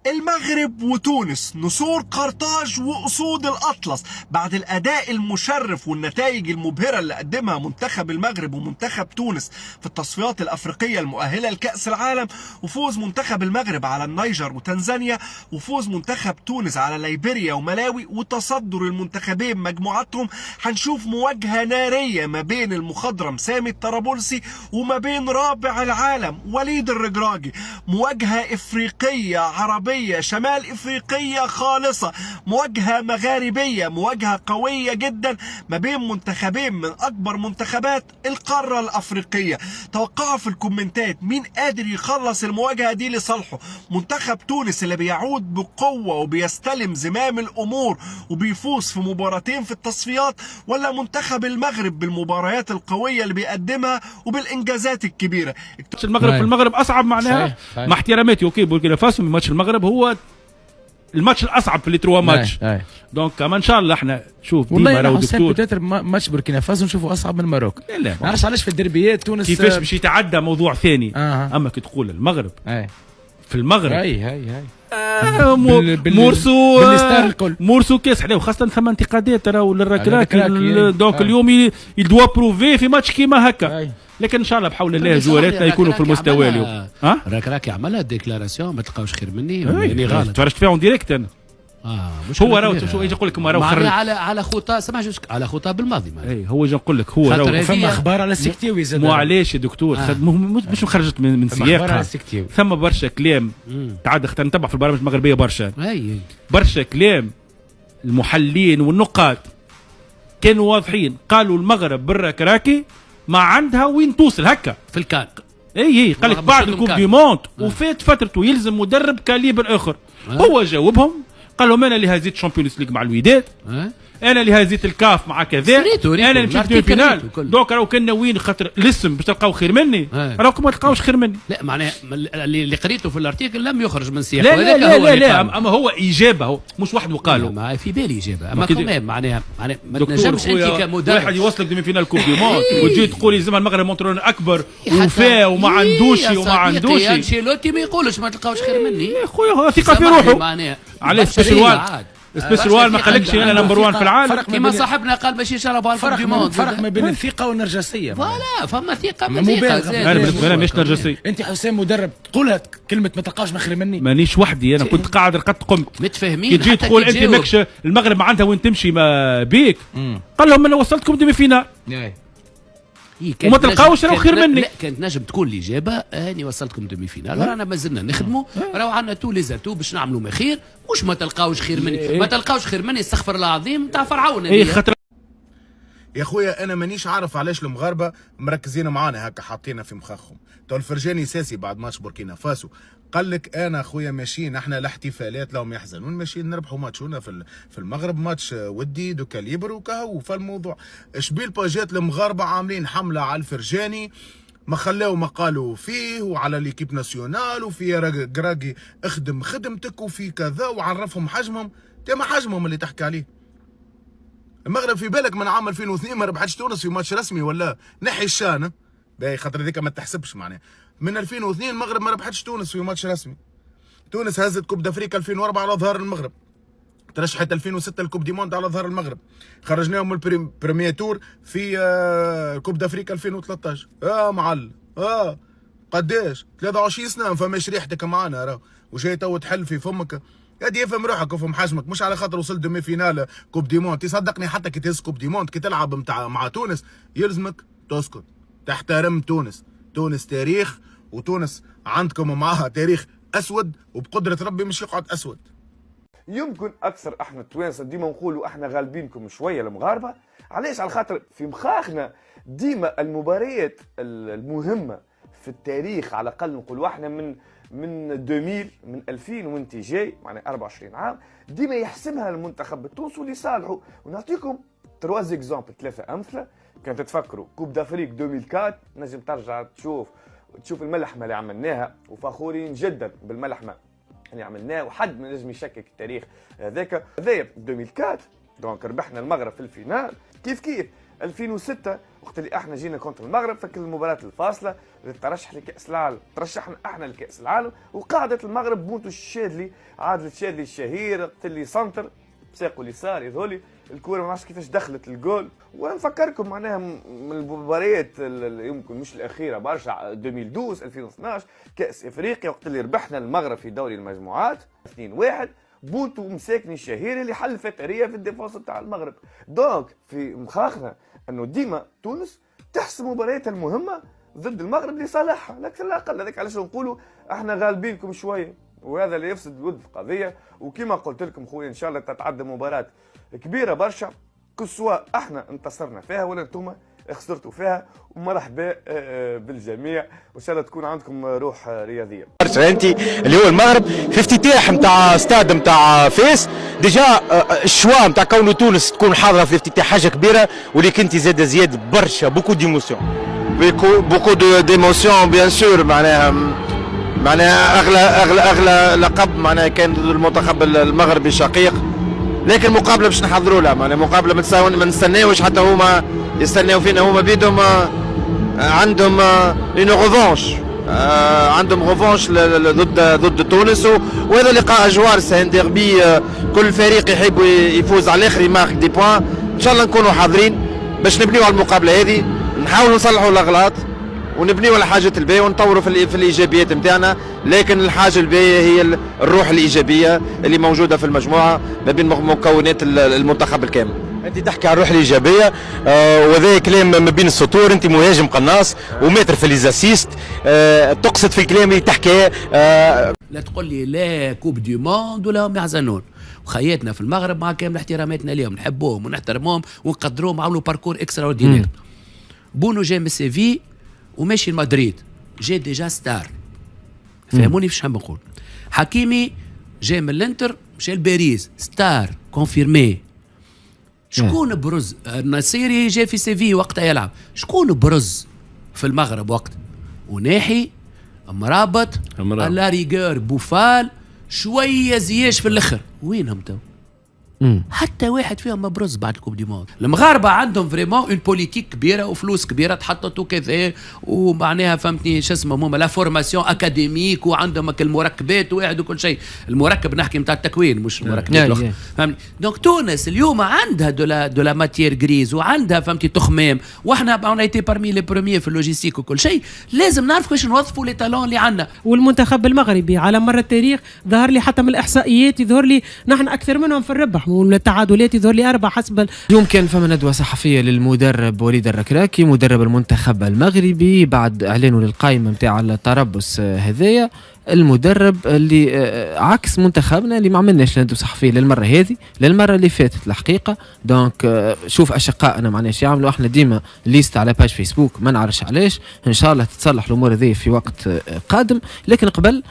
المغرب وتونس نسور قرطاج وأسود الأطلس بعد الأداء المشرف والنتائج المبهرة اللي قدمها منتخب المغرب ومنتخب تونس في التصفيات الأفريقية المؤهلة لكأس العالم، وفوز منتخب المغرب على النيجر وتنزانيا، وفوز منتخب تونس على ليبيريا وملاوي، وتصدر المنتخبين مجموعتهم. هنشوف مواجهة نارية ما بين المخضرم سامي الطرابلسي وما بين رابع العالم وليد الرجراجي. مواجهة إفريقية عربية شمال إفريقية خالصة، مواجهة مغاربية، مواجهة قوية جدا ما بين منتخبين من أكبر منتخبات القارة الأفريقية. توقعوا في الكومنتات مين قادر يخلص المواجهة دي لصالحه، منتخب تونس اللي بيعود بقوة وبيستلم زمام الأمور وبيفوز في مباراتين في التصفيات، ولا منتخب المغرب بالمباريات القوية اللي بيقدمها وبالإنجازات الكبيرة. المغرب في المغرب أصعب معناها مع احتراماتي أوكي بوركينا فاسو، ماتش المغرب هو الماتش الاصعب في التروا ماتش. دونك كما ان شاء الله احنا شوف والله انا حسيت بتاتر ماتش بوركينا فاسو نشوفوا اصعب من المغرب. لا ما عرفتش علاش في الدربيات تونس كيفاش باش يتعدى موضوع ثاني. اما كي تقول المغرب في المغرب هاي مورسو كاس حلاه، وخاصه ثم انتقادات ترى للراكراكي. دونك اليوم يدوا بروفي في ماتش كيما هكا، لكن ان شاء الله بحول الله جواراتنا يكونوا في المستوى اليوم. راكراكي عملها ديكلاراسيون ما تلقاوش خير مني يعني غلط. تفرجت فيها اون ديريكت انا. هو راهو شو يجي يقول لك راهو خرج على خوطه سمع على خوطه بالماضي. هو يجي نقول لك هو راهو فما اخبار على السكتيوي زاد. مو علاش يا دكتور مش خرجت من سياقها. ثم برشا كلام تعاد نتبع في البرامج المغربيه برشا برشا كلام. المحللين والنقاد كانوا واضحين، قالوا المغرب بالراكراكي ما عندها وين توصل هكا في الكان. اي قال لك بعد الكوب دي موند وفات فترته يلزم مدرب كاليبر اخر. هو جاوبهم قال لهم انا اللي هزيت الشامبيونز ليج مع الوداد، انا اللي هزيت الكاف مع كذا، انا اللي مشيت للفينال. دوك راهو كان ناويين خاطر الاسم باش تلقاو خير مني، راكم ما تلقاوش خير مني. لا معناها اللي قريته في الارتيكل لم يخرج من سياق. لا اما هو اجابه، هو مش واحد وقالوا. ما في بالي اجابه، اما كمان معناها ما تنجمش انت كمدرب واحد يوصلك دمي فينال كوب دي موند وتجي تقول يلزم المغرب مونترون اكبر وفاء وما عندوش وما عندوش. انشيلوتي ما يقولش ما تلقاوش خير مني يا خويا ثقه في روحه. علاش سبيسيال ما قالكش انا نمبر 1 في العالم كيما صاحبنا قال باش يشربوا على الكوب دي موند. فرق ما بين الثقه والنرجسيه. فوالا فما ثقه مو بالغ. انا بالنسبه لي مش نرجسي. انت حسام مدرب تقولها كلمه ما تلقاوش ما خير مني. مانيش وحدي، انا كنت قاعد رقدت قمت متفاهمين. كي تجي تقول انت ماكش المغرب ما عندها وين تمشي ما بيك. قال لهم انا وصلتكم ديمي فينال وما تلقاوش راهو خير مني. لا كانت نجم تكون الاجابه اني وصلتكم دومي فينال، رانا مازلنا نخدموا، راهو عندنا تو لي زاتو باش نعملوا ما خير، مش ما تلقاوش خير مني. ما تلقاوش خير مني استغفر الله العظيم تاع فرعون. يا خويا انا مانيش عارف علاش المغاربه مركزين معانا هكا حاطينا في مخاخهم. تو الفرجاني ساسي بعد ماتش بوركينا فاسو قال لك انا خويا ماشيين احنا الاحتفالات لهم يحزنون، ماشيين نربحوا ماتشونا في المغرب، ماتش ودي دو كاليبر وكهو. فالموضوع شبيل باجات المغاربه عاملين حمله على الفرجاني، ما خلاو ما قالوا فيه وعلى ليكيب ناسيونال وفي راجي اخدم خدمتك وفي كذا وعرفهم حجمهم. تما حجمهم اللي تحكي عليه. المغرب في بالك من عام 2002 ما ربحتش تونس في ماتش رسمي ولا نحي الشان باهي، خاطر هذيك ما تحسبش معناها. من 2002 المغرب ما ربحتش تونس في ماتش رسمي. تونس هزت كوب دافريكا 2004 على ظهر المغرب، ترشحت 2006 الكوب دي موند على ظهر المغرب، خرجناهم من البريمير تور في كوب دافريكا 2013. معلم قداش 23 سنه فماش ريحتك معانا راه، وجاي تو تحل في فمك. هادي يفهم روحك وفهم حجمك، مش على خاطر وصلت دومي فينال كوب دي موند. تصدقني حتى كي تهز كوب دي موند كي تلعب مع تونس يلزمك تسكت، تحترم تونس. تونس تاريخ، وتونس عندكم معاها تاريخ اسود، وبقدره ربي مش يقعد اسود. يمكن اكثر احنا التوانسه ديما نقولوا احنا غالبينكم شويه المغاربه. علاش؟ على خاطر في مخاخنا ديما المباريات المهمه في التاريخ، على الاقل نقولوا احنا من 2000 من 2000 وانت جاي معناها 24 عام ديما يحسمها المنتخب التونسي لصالحه. ونعطيكم 3 اكزامبل 3 امثله. كان تتفكروا كوب دافريك 2004 نجم ترجع تشوف الملحمه اللي عملناها، وفخورين جدا بالملحمه اللي عملناه، وحد ما نجم يشكك التاريخ هذايا 2004. دونك ربحنا المغرب في الفينال كيف 2006 وقت اللي احنا جينا كونتر المغرب، فكر المباراه الفاصله اللي ترشح لكاس العالم، ترشحنا احنا لكاس العالم، وقاعده المغرب بونتو الشاذلي، عادل الشاذلي الشهير وقت اللي سنتر بساقه اليسار يظهري الكوره ما نعرفش كيفاش دخلت الجول. ونفكركم معناها من المباريات يمكن مش الاخيره برشا 2012 2012 كاس افريقيا وقت اللي ربحنا المغرب في دوري المجموعات 2-1، بونتو مساكني الشهير اللي حل فتريه في الديفونس نتاع المغرب. دونك في مخاخنا انه ديما تونس تحسم مبارياتها المهمه ضد المغرب لصالحها، لكن لا اقل. هذاك علاش نقولوا احنا غالبينكم شويه، وهذا اللي يفسد ود القضيه. وكما قلت لكم خويا ان شاء الله تتعدى مباراه كبيره برشا، سواء احنا انتصرنا فيها ولا انتم خسرتوا فيها، ومرحبا بالجميع، وان شاء الله تكون عندكم روح رياضيه. انت اللي هو المغرب في افتتاح نتاع ستاد نتاع فاس، ديجا الشوا نتاع كونه تونس تكون حاضره في الافتتاح حاجه كبيره، وليك انت زياد برشا بوكو ديموسيون. بوكو ديموسيون بيان سور. معناها اغلى لقب معناها كان المنتخب المغربي الشقيق، لكن مقابله باش نحضروا لها، معناها مقابله ما نستناوش حتى هما يستناو فينا، هما بيدهم عندهم اون ريفونش، عندهم ريفونش ضد تونس، وهذا لقاء جوار سان ديربي، كل فريق يحب يفوز على الاخر يمارك دي بوان. ان شاء الله نكونوا حاضرين باش نبنيو على المقابله هذه، نحاولوا نصلحوا الاغلاط ونبنيو على حاجات الباهيه ونطوروا في الايجابيات نتاعنا، لكن الحاجه الباهيه هي الروح الايجابيه اللي موجوده في المجموعه ما بين مكونات المنتخب الكامل. انت تحكي عن الروح الايجابيه، وهذا كلام ما بين السطور، انت مهاجم قناص وماتر في ليزاسيست، تقصد في الكلام اللي تحكيه. لا تقول لي لا كوب دي موند ولا هم يحزنون، وخياتنا في المغرب مع كامل احتراماتنا ليهم نحبوهم ونحترموهم ونقدروهم، عملوا باركور اكسترا اوردينير. بونو جاي من سيفي وماشي لمدريد، جاي ديجا ستار، فهموني فاش حاب نقول. حكيمي جاي من الانتر مشى لباريس، ستار كونفيرمي. شكون برز؟ النصيري جاي في سيفي وقتها يلعب، شكون برز في المغرب وقت؟ وناحي مرابط على ريغور بوفال شويه زياش في الاخر، وينهم تو؟ حتى واحد فيهم مبرز بعد الكوب دي موند. المغاربه عندهم فريمون اون بوليتيك كبيره وفلوس كبيره تحطت وكذا، ومعناها فهمتني شو اسمه هما لا فورماسيون اكاديميك، وعندهم المركبات واحد وكل شيء. المركب نحكي نتاع التكوين مش مركبات الاخرى، فهمتني. دونك تونس اليوم عندها دولا ماتيير غريز، وعندها فهمتي تخمام، واحنا اون ايتي بارمي لي بروميير في اللوجيستيك وكل شيء. لازم نعرف كيفاش نوظفوا لي تالون اللي عندنا. والمنتخب المغربي على مر التاريخ ظهر لي حتى من الاحصائيات يظهر لي نحن اكثر منهم في الربح، ومن التعادلات يظهر لي 4 حسب. اليوم كان فما ندوة صحفية للمدرب وليد الركراكي مدرب المنتخب المغربي بعد اعلانه للقائمة نتاع التربص هذايا. المدرب اللي عكس منتخبنا اللي ما عملناش ندوة صحفية للمرة هذه، للمرة اللي فاتت الحقيقة. دونك شوف أشقائنا معناش يعملوا، احنا ديما ليست على باج فيسبوك ما نعرفش علاش، ان شاء الله تتصلح الامور هذه في وقت قادم. لكن قبل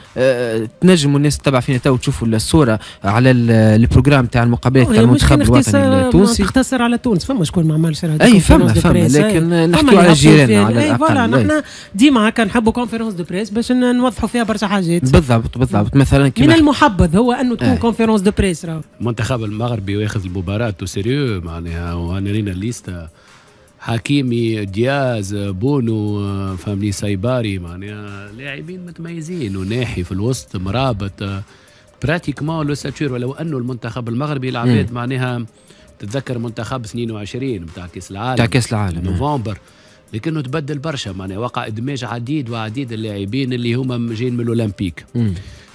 تنجموا الناس تتابع فينا تو تشوفوا الصورة على البروجرام تاع المقابلات تاع المنتخب الوطني التونسي. تختصر على تونس، فما شكون ما عملش اي فما لكن نحكيو على جيراننا على الاقل. نحن ديما هكا نحبوا كونفيرونس دو بريس باش نوضحوا فيها برشا حاجات. بالضبط مثلا من المحبذ هو انه تكون كونفيرونس دو بريس. المنتخب المغربي ياخذ المباراة سيريو معناها، وانا لينا الليسته حكيمي دياز بونو فاملي سايباري، معناها لاعبين متميزين، وناحي في الوسط مرابط براتيكمون لو ساتور. ولو انه المنتخب المغربي العباد معناها تتذكر منتخب 22 نتاع كاس العالم نوفمبر، لكنه تبدل برشا، معناها وقع ادماج عديد اللاعبين اللي هما جايين من الاولمبيك.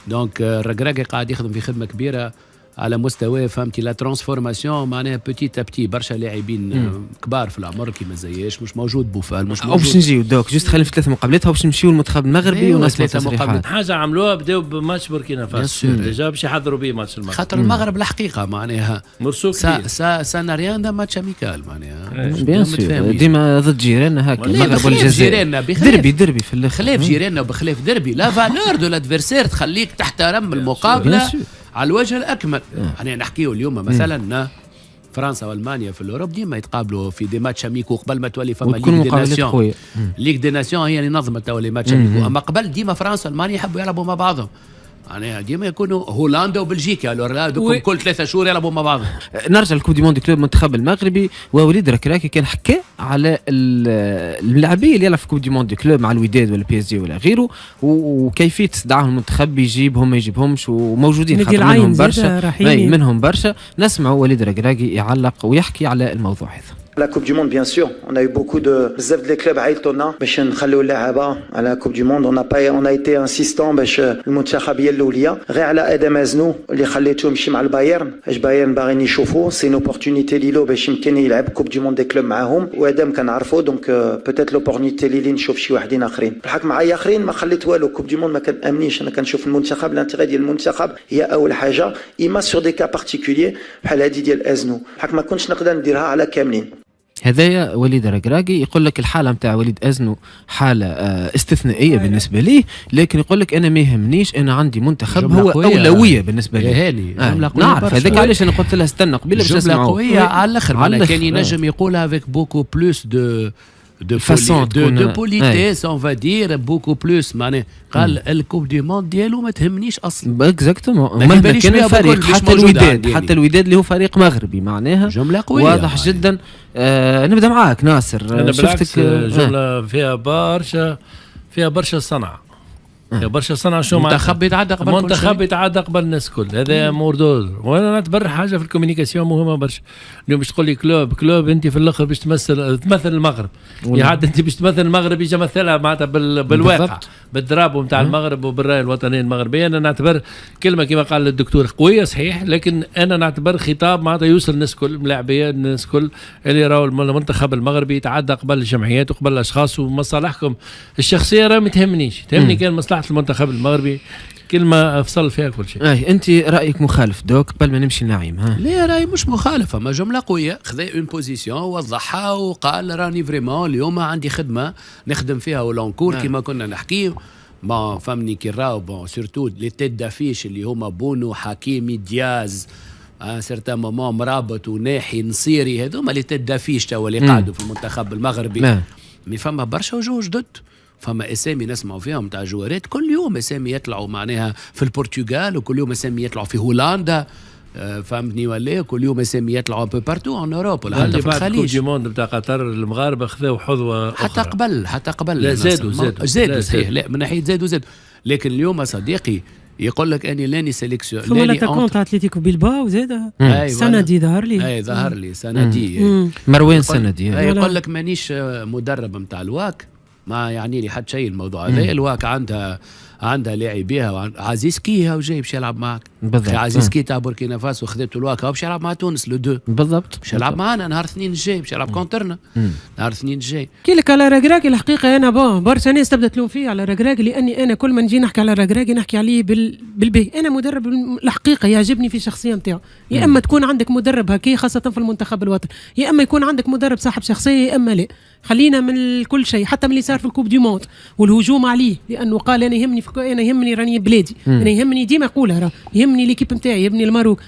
دونك الركراكي قاعد يخدم في خدمه كبيره على مستوى فهمتي لا ترانسفورماسيون، معناها بوتيت ابتي برشا لاعبين كبار في العمر كيما زياش مش موجود، بوفال مش موجود. باش نجيو دوك جوست خلينا في 3 مقابلات باش نمشيو للمنتخب المغربي ونسمع تصريحات. حاجه عملوها بداو بماتش بوركينا فاسو ديجا باش يحضروا به ماتش المغرب، خاطر المغرب الحقيقه معناها مرسوك سا ناريان دا ماتش اميكال معناها بيان سور ديما ضد جيراننا هكا المغرب والجزائر دربي في الاخر، خلاف جيراننا وبخلاف دربي لا فالور دو لادفيرسير تخليك تحترم المقابله على الوجه الاكمل. يعني نحكيو اليوم مثلا فرنسا والمانيا في الاوروب ديما يتقابلوا في دي ماتش اميكو قبل ما تولي فما ليغ دي ناسيون. ليغ دي ناسيون هي اللي نظمت تولي ماتش اميكو، اما قبل ديما فرنسا والمانيا يحبوا يلعبوا مع بعضهم. معناها ديما يكونوا هولندا وبلجيكا دوكم كل 3 شهور يلعبوا مع بعض. نرجع للكوب دي موند كلوب المنتخب المغربي، ووليد ركراكي كان حكى على اللاعبين اللي يلعب في كوب دي موند كلوب مع الوداد ولا بي اس جي ولا غيره، وكيفيه استدعاء المنتخب يجيبهم ما يجيبهمش، وموجودين خاطر منهم برشا. نسمعوا وليد ركراكي يعلق ويحكي على الموضوع هذا. La Coupe du Monde, bien sûr, on a eu beaucoup de بزاف دي كلوب عيطونا باش نخليو اللعابه على كوب دي موند. on a été insistant باش المنتخب يلو ليا غير على ادم ازنو اللي خليته يمشي مع البايرن، اش بايرن باغيين يشوفوه سي ان اوبورتونيتي ليلو باش يمكن يلعب كوب دي موند دي كلوب معاهم، وادم كنعرفو دونك بوتيت لوبورتونيتي لي نشوف شي واحدين اخرين. الحق معايا اخرين ما خليت والو كوب دي موند ما كنامنيش، انا كنشوف المنتخب الانتيغي ديال المنتخب هي اول حاجه، اما سور دي كا بارتيكولير بحال هذه ديال ازنو، الحق ما كنتش نقدر نديرها على كاملين. هذايا وليد ركراكي يقول لك الحاله نتاع وليد ازنو حاله استثنائيه بالنسبه ليه، لكن يقول لك انا ما يهمنيش، انا عندي منتخب هو اولويه بالنسبه لي. هاني نعرف هذاك علاش انا قلت لها استنى قبيله باش نسمعوا. جمله قويه على الاخر، كان ينجم يقولها avec beaucoup plus de politesse on va dire beaucoup plus. معناه قال الكوب دي موند ديالو ما تهمنيش اصلا. اكزاكتومون، مهما كان الفريق حتى الوداد اللي هو فريق مغربي معناها جمله قويه واضح جدا. نبدا معاك ناصر. انا بالعكس جمله فيها برشا صنعه، يا برشا صنع شو منتخب يتعدى قبل منتخب يتعدى قبل الناس الكل، هذا موردود. وانا نعتبر حاجه في الكوميونيكاسيون مهمه برشا. اليوم باش تقول لي كلوب انت في الاخر باش تمثل المغرب، يعد انت باش تمثل المغرب يجي مثلها معناتها بالواقع بالدرابو نتاع المغرب وبالرايه الوطنيه المغربيه. انا نعتبر كلمه كما قال الدكتور قويه صحيح، لكن انا نعتبر خطاب معناتها يوصل الناس الكل، ملاعبيه الناس الكل اللي يراو المنتخب المغربي يتعدى قبل الجمعيات وقبل الاشخاص، ومصالحكم الشخصيه راه ما تهمنيش، تهمني كان مصلحه المنتخب المغربي، كلمه افصل فيها كل شيء. انت رايك مخالف دوك قبل ما نمشي لنعيم؟ لا رايي مش مخالفه، ما جمله قويه، خذا اون بوزيسيون وضحها وقال راني فريمون اليوم عندي خدمه نخدم فيها ولونكور كما كنا نحكي. بون فهمني كي راهو بون سورتو لي تيت دافيش اللي هما بونو حكيمي دياز سيرتان مومون مرابط وناحي نصيري، هذوما لي تيت دافيش توا اللي قاعدوا في المنتخب المغربي. مي فما برشا وجوه جدد، فما اسامي نسمعوا فيهم تاع جوارات كل يوم، اسامي يطلعوا معناها في البرتغال، وكل يوم اسامي يطلعوا في هولندا، فهمتني ولا؟ كل يوم اسامي يطلعوا بو بارتو ان اوروب ولا حتى في الخليج. كوب دي موند بتاع قطر المغاربه خذوا حظوه حتى قبل لا زادوا صحيح، لا من ناحيه زادوا، لكن اليوم صديقي يقول لك اني لاني سيليكسيون ثم الاتاكون تاع اتلتيكو بيلباو زاد سندي ظهر لي ظهر لي سندي مروان سندي يقول لك مانيش مدرب نتاع الواك، ما يعني لي حتى شيء الموضوع هذا. الواك عندها لاعبيها، عزيزكي هاو جاي باش يلعب معك بالضبط. عزيزكي تاع بوركينا فاسو خذته الواك هاو باش يلعب مع تونس لو 2 بالضبط، باش يلعب معنا نهار الاثنين الجاي، باش يلعب كونترنا نهار الاثنين الجاي. كي لك على ركراكي الحقيقه انا برشا ناس تبدا تلوم فيه على ركراكي، لاني انا كل ما نجي نحكي على ركراكي نحكي عليه بالبي. انا مدرب الحقيقه يعجبني في الشخصيه نتاعو، يا اما تكون عندك مدرب هكي خاصه في المنتخب الوطني، يا اما يكون عندك مدرب صاحب شخصيه، يا اما لا. خلينا من كل شيء، حتى من اللي صار في الكوب دي موند والهجوم عليه، لانه قال انا يهمني راني بلادي، انا يهمني ديما يقولها راه يهمني ليكيب نتاعي، يهمني الماروك،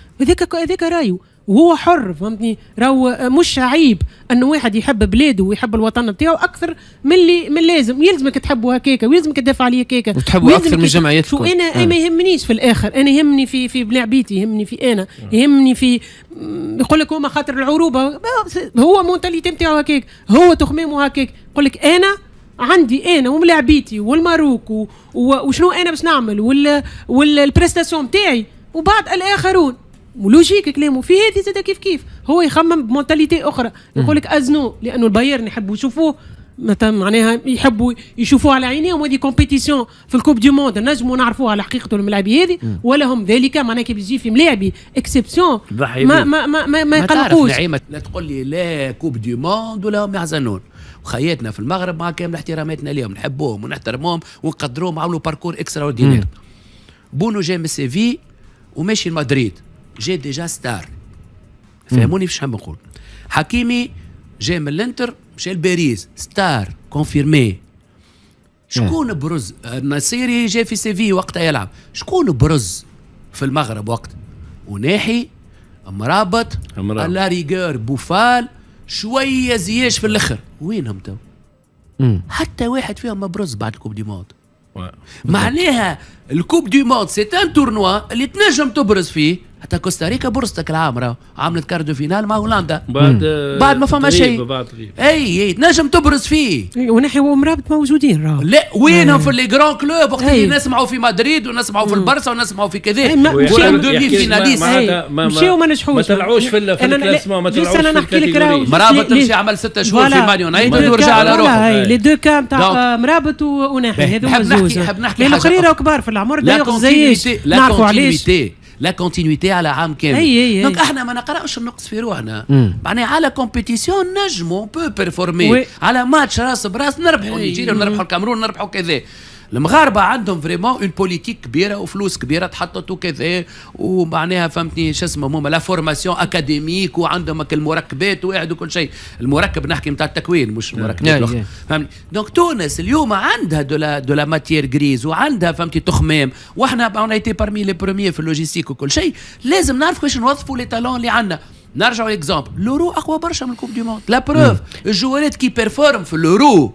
هذاك رايو وهو حر، فهمتني؟ راهو مش عيب انه واحد يحب بلاده ويحب الوطن نتاعو اكثر من لازم. يلزمك تحبوا هكاكا، ويلزمك تدافع عليه هكاكا، وتحبوا اكثر من الجمعيات. شو انا ما يهمنيش في الاخر، انا يهمني في لعبيتي، يهمني في انا، يهمني في يقول لك هما خاطر العروبه، هو مونتاليتي نتاعو هكاك، هو تخمامه هكاك. يقول لك انا عندي انا وملاعبيتي والماروك وشنو انا باش نعمل والبريستاسيون نتاعي، وبعد الاخرون. ولوجيك كلامه في هذه زاد كيف هو يخمم بمونتاليتي اخرى. يقول لك ازنو لانه البايرن يحبوا يشوفوه معناها يحبوا يشوفوه على عينيهم، ودي كومبيتيسيون في الكوب دي موند نجموا نعرفوها على حقيقته الملاعبي هذه، ولا هم ذلك معناها كي بيجي في ملاعبي اكسبسيون ما يقلقوش. لا تقول لي لا كوب دي موند ولا هم يحزنون. وخياتنا في المغرب مع كامل احتراماتنا ليهم، نحبوهم ونحترموهم ونقدروهم، عملوا باركور اكسترا اوردينير. بونو جاي من سيفي وماشي لمدريد، جاي ديجا ستار، فهموني فاش نقول. حكيمي جاي من الانتر مشى لباريس، ستار كونفيرمي. شكون برز؟ النصيري جاي في سيفي وقتها يلعب، شكون برز في المغرب وقت؟ وناحي مرابط على ريغور بوفال شويه زياش في الاخر، وينهم تو؟ حتى واحد فيهم ما برز بعد الكوب دي موند. معناها الكوب دي موند سي ان تورنوا اللي تنجم تبرز فيه. حتى كوستاريكا برزتك العامره عملت كاردو فينال مع هولندا بعد ما فما شيء. اي تنجم تبرز فيه. ونحن ومرابط موجودين راهو. لا وينهم في لي جران كلوب وقت اللي نسمعوا في مدريد ونسمعوا في البرسا ونسمعوا في كذا مشيو دومي فيناليست مشيو ما نجحوش. ما طلعوش في الكلاسمون، ما طلعوش في الكاتيجوري. مرابط تمشي عمل 6 شهور في مان يونايتد ورجع على روحه. لي دو كام تاع مرابط ونحن هذوما زوز. نحب نحكي الاخرين راهو كبار في العمر دايوغ زيش نعرفوا علاش لا كونتينيتي على عام كامل. دونك احنا ما نقراوش النقص في روحنا. معناها على كومبيتيسيون نجموا بو بيرفورمي على ماتش راس براس نربحوا نيجيريا ونربحوا الكاميرون ونربحوا كذا. المغاربه عندهم فريمون اون بوليتيك كبيره وفلوس كبيره تحطت وكذا ومعناها فهمتني شو اسمه هما لا فورماسيون اكاديميك وعندهم المركبات وقاعد وكل شيء. المركب نحكي نتاع التكوين مش المركبات الاخرى فهمني. دونك تونس اليوم عندها دولا ماتيير غريز وعندها فهمتي تخمام واحنا اون ايتي بارمي لي بروميير في اللوجيستيك وكل شيء. لازم نعرف كيفاش نوظفوا لي تالون اللي عندنا. نرجعوا اكزامبل لورو اقوى برشا من الكوب دي موند. لا بروف الجوالات كي بيرفورم في اللورو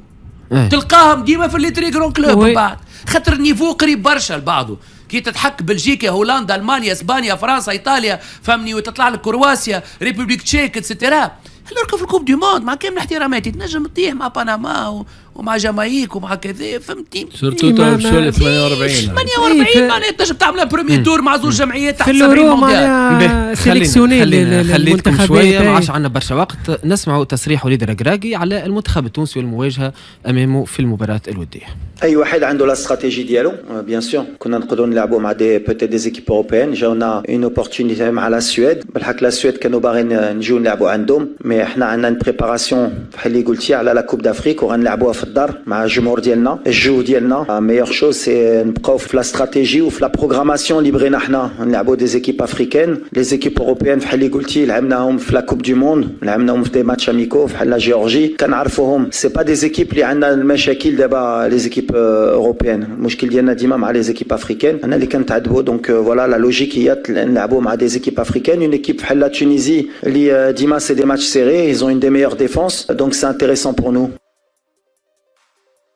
تلقاهم ديما في اللي تري جرون كلوب من بعد خاطر النيفو قريب برشا لبعضه. كي تتحك بلجيكا هولندا المانيا اسبانيا فرنسا ايطاليا فهمني وتطلع لك كرواسيا ريبوبليك تشيك اتسيتيرا. هلوركا في الكوب دي موند مع كامل احتراماتي تنجم تطيح مع بنما ومع جامايك ومع كذا فهمتي. سورتو تو بشوي 48 معناها تنجم تعمل بريمي تور مع زوج جمعيات تحت 70 مونديال. خليكم شويه ما عادش عندنا برشا وقت. نسمعوا تصريح وليد الركراكي على المنتخب التونسي والمواجهه امامه في المباراه الوديه. اي واحد عنده لا استراتيجي ديالو بيان سور. كنا نقدروا نلعبوا مع دي بوتيت دي زيكيب اوروبيان. جاونا اون اوبورتونيتي مع لا سويد. بالحق لا سويد كانوا باغيين نجيو نلعبوا عندهم مي احنا عندنا بريباراسيون بحال اللي قلتي على لا كوب دافريك وغنلعبوها في الدار مع الجمهور ديالنا. الجو ديالنا ميور شوز سي نبقاو في لا استراتيجي وفي لا بروغراماسيون اللي بغينا حنا نلعبوا دي زيكيب افريكان. لي زيكيب اوروبيان بحال اللي قلتي لعبناهم في لا كوب دو موند لعبناهم في دي ماتش اميكو بحال لا جيورجي كنعرفوهم. سي با دي زيكيب اللي عندنا المشاكل دابا لي زيكيب اوروبيان. المشكل ديالنا ديما مع لي زيكيب افريكان انا اللي كنتعذبوا. دونك فوالا لا لوجيك هي نلعبوا مع دي زيكيب افريكان. اون ايكيب بحال لا تونيزي اللي ديما سي دي ماتش سيري ils ont une des meilleures défenses donc c'est intéressant pour nous.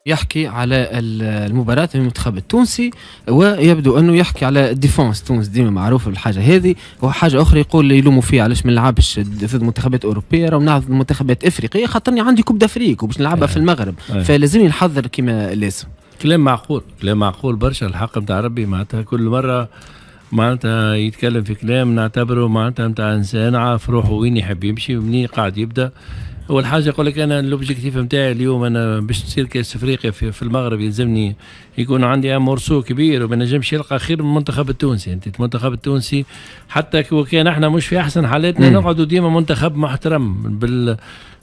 يحكي على المباراة من المنتخب التونسي ويبدو أنه يحكي على الديفونس. تونس ديما معروف بالحاجة هذه. وحاجة أخرى يقول يلوموا فيه علاش ما نلعبش ضد منتخبات أوروبية أو نلعب منتخبات إفريقية خاطرني عندي كوب دافريك وباش نلعبها في المغرب فلازم نحضر كما لازم. كلام معقول برشا الحق نتاع ربي. معناتها كل مرة معناتها يتكلم في كلام نعتبره معناتها نتاع انسان عارف روحه وين يحب يمشي ومنين قاعد يبدا. اول حاجه يقول لك انا الاوبجيكتيف نتاعي اليوم انا باش تصير كاس افريقيا في المغرب يلزمني يكون عندي مرسو كبير وما نجمش يلقى خير من المنتخب التونسي. انت المنتخب التونسي حتى كان احنا مش في احسن حالاتنا نقعدوا ديما منتخب محترم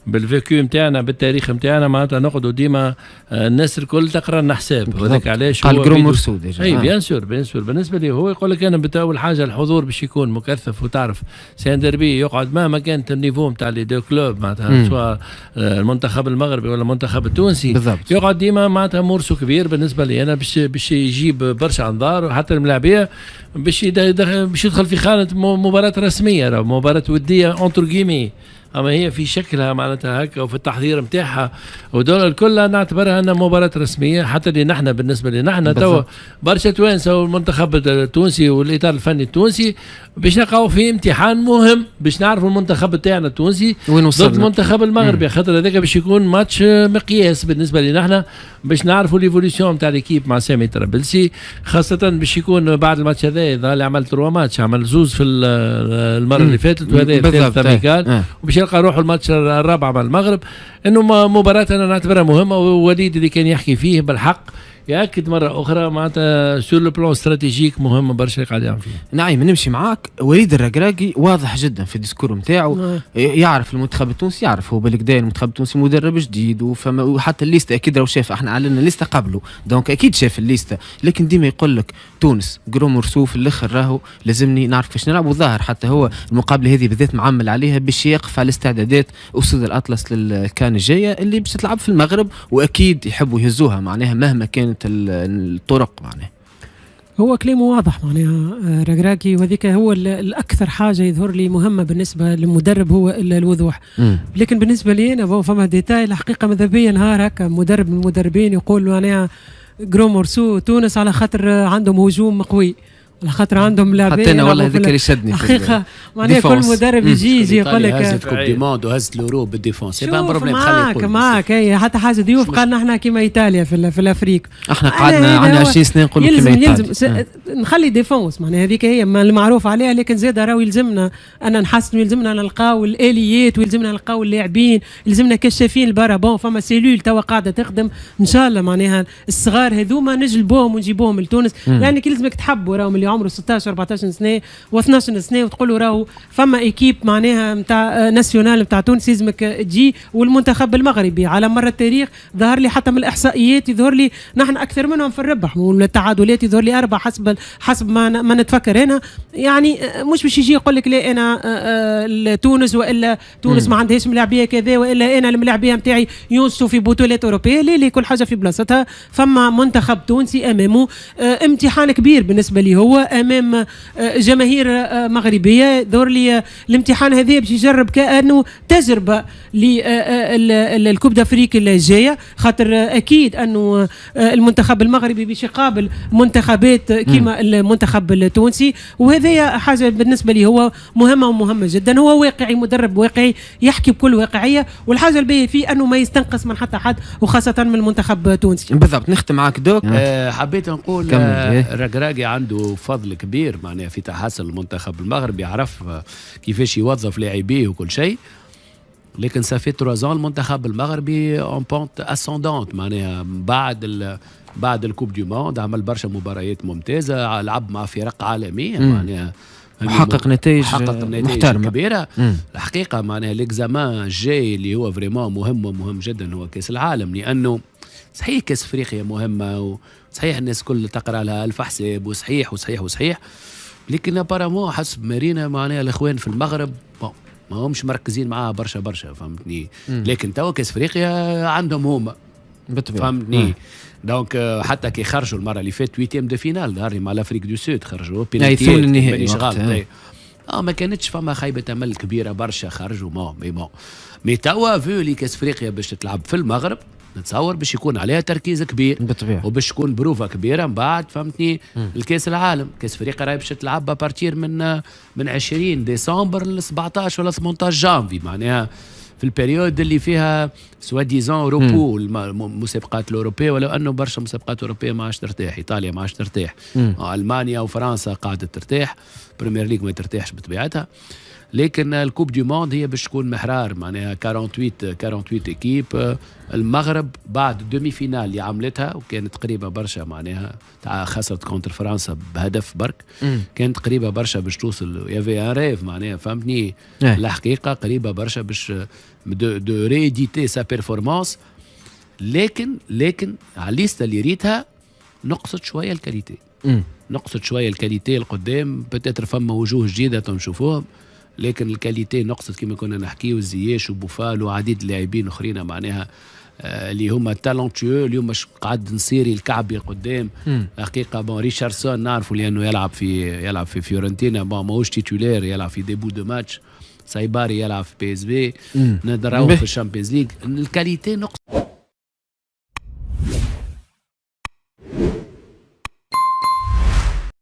بالفيكيو نتاعنا بالتاريخ نتاعنا معناتها نقعدوا ديما الناس الكل تقرا لنا حساب. وهذاك علاش قال جرو مرسو اي بيان سور بالنسبه لي هو يقول لك انا اول حاجه الحضور باش يكون مكثف وتعرف سان ديربي يقعد مهما كانت النيفو نتاع لي دو كلوب معناتها سواء المنتخب المغربي ولا المنتخب التونسي بالضبط. يقعد ديما معناتها مرسو كبير بالنسبه لي انا باش يجيب برشا انظار وحتى الملاعبيه باش يدخل في خانه مباراه رسميه مباراه وديه اونتر جيمي. اما هي في شكلها معناتها هكا وفي التحضير نتاعها ودول الكل نعتبرها انها مباراه رسميه حتى اللي نحن بالنسبه لنا نحن توا برشا توانسه والمنتخب التونسي والاطار الفني التونسي باش نلقاو في امتحان مهم باش نعرفوا المنتخب تاعنا التونسي ضد المنتخب المغربي خاطر هذاك باش يكون ماتش مقياس بالنسبه لنا نحن باش نعرفوا ليفوليسيون تاع ليكيب مع سامي طرابلسي خاصه باش يكون بعد الماتش هذا اللي عمل 3 ماتش عمل زوز في المره اللي فاتت وهذا الثالث امريكان وباش يلقى روحه الماتش الرابع مع المغرب. انه مباراه انا نعتبرها مهمه ووليد اللي كان يحكي فيه بالحق ياكد مره اخرى معناتها سور لو بلان استراتيجيك مهمه برشا قاعد يعمل فيه. نعم نمشي معاك. وليد الركراكي واضح جدا في الديسكور نتاعو يعرف المنتخب التونسي يعرف هو بالكدا المنتخب التونسي مدرب جديد وحتى الليسته اكيد راهو شاف احنا علنا الليسته قبله دونك اكيد شاف الليسته لكن ديما يقول لك تونس جرو مرسو في الاخر راهو لازمني نعرف كيفاش نلعب وظاهر حتى هو المقابله هذه بالذات معمل عليها باش يقف على استعدادات اسود الاطلس للكان الجايه اللي باش تلعب في المغرب واكيد يحبوا يهزوها معناها مهما كانت الطرق. معناها هو كلامه واضح معناها ركراكي وهذيك هو الاكثر حاجه يظهر لي مهمه بالنسبه للمدرب هو الوضوح. لكن بالنسبه لي انا فما ديتاي الحقيقه ماذا بيا نهار هكا مدرب من المدربين يقول معناها جرو مورسو تونس على خاطر عندهم هجوم قوي، على خاطر عندهم لاعبين. حتى انا والله هذاك اللي شدني حقيقه معناها كل مدرب يجي يقول لك هزت كوب دي موند وهزت اليورو بالديفونس، سي با بروبليم. معاك هي حتى حاجه ديوف قالنا احنا كيما ايطاليا في الافريق. احنا قعدنا عندنا 20 سنه نقول كيما ايطاليا. نخلي ديفونس معناها هذيك هي المعروف عليها، لكن زاد راهو يلزمنا ان نحسنوا، يلزمنا نلقاو الاليات، ويلزمنا نلقاو اللاعبين، يلزمنا كشافين البرا. بون فما سيلول توا قاعده تخدم ان شاء الله، معناها الصغار هذوما نجلبوهم ونجيبوهم لتونس، لانك لازمك تحبوا راهم اللي عمره 16 14 سنه و12 سنه وتقولوا راهو فما ايكيب معناها نتاع ناسيونال نتاع تونس لازمك تجي. والمنتخب المغربي على مر التاريخ ظهر لي حتى من الاحصائيات يظهر لي نحن اكثر منهم في الربح، والتعادلات يظهر لي 4 حسب ما نتفكر انا. يعني مش باش يجي يقول لك لا انا تونس والا تونس ما عندهاش ملاعبيه كذا، والا انا الملاعبيه نتاعي ينصوا في بطولات اوروبيه. ليه كل حاجه في بلاصتها. فما منتخب تونسي امامه امتحان كبير بالنسبه لي، هو امام جماهير مغربيه. دور لي الامتحان هذا باش يجرب كانه تجربه للكوب دافريك اللي جايه، خاطر اكيد انه المنتخب المغربي باش يقابل منتخبات كيما المنتخب التونسي، وهذه حاجه بالنسبه لي هو مهمه ومهمه جدا. هو واقعي، مدرب واقعي يحكي بكل واقعيه، والحاجه الباهيه فيه انه ما يستنقص من حتى حد، وخاصه من المنتخب التونسي. بالضبط. نختم معك دوك. حبيت نقول الركراكي عنده فضل كبير معناها في تحسن المنتخب المغربي، يعرف كيفاش يوظف لاعبيه وكل شيء. لكن صافي 3 المنتخب المغربي اون بونت اسوندونت معناها بعد الكوب دي موند عمل برشا مباريات ممتازه، لعب مع فرق عالميه معناها، حقق نتائج محترمه كبيره. الحقيقه معناها ليكزامان الجاي اللي هو فريمون مهم جدا هو كاس العالم، لانه صحيح كاس افريقيا مهمه وصحيح الناس كل تقرا لها الف حساب وصحيح، لكن ابارامون حسب مارينا معناها الاخوان في المغرب ما همش مركزين معاها برشا فهمتني. لكن توا كاس افريقيا عندهم هما فهمتني. دونك حتى كي خرجوا المره اللي فاتت 8 دو فينال ظهر مع الافريق دو سود، خرجوا بينالتي النهائي. ما كانتش فما خيبه امل كبيره برشا، خرجوا مي توا فيولي كاس افريقيا باش تلعب في المغرب، نتصور باش يكون عليها تركيز كبير بالطبيعة، وباش تكون بروفه كبيره من بعد فهمتني. الكاس العالم كاس افريقيا راهي باش تلعب بارتير من 20 ديسمبر ل 17 ولا 18 جانفي، معناها في البريود اللي فيها سوا ديزون روبو المسابقات الاوروبيه، ولو انه برشا مسابقات اوروبيه ما عادش ترتاح. ايطاليا ما عادش ترتاح، المانيا وفرنسا قاعده ترتاح، بريمير ليج ما ترتاحش بطبيعتها. لكن الكوب دي موند هي باش تكون محرار معناها 48 ايكيب. المغرب بعد دومي فينال اللي عملتها وكانت قريبه برشا معناها خسرت كونتر فرنسا بهدف برك، كانت قريبه برشا باش توصل يافي ان ريف معناها فهمتني. الحقيقه قريبه برشا باش دو ريديتي سا بيرفورمانس، لكن على الليسته اللي ريتها نقصت شويه الكاليتي القدام. بتاتر فما وجوه جديده تنشوفوهم، لكن الكاليتي نقصت كما كنا نحكيو زياش وبوفال وعديد اللاعبين اخرين معناها اللي هما تالونتيو. اليوم مش قعد نصيري الكعبي قدام حقيقه. ريشاردسون نعرفوا لانه يلعب في فيورنتينا، ماهوش تيتولير، يلعب في ديبو دو ماتش. سايباري يلعب في بي اس بي، ندراو في الشامبيونز ليج. الكاليتي نقص.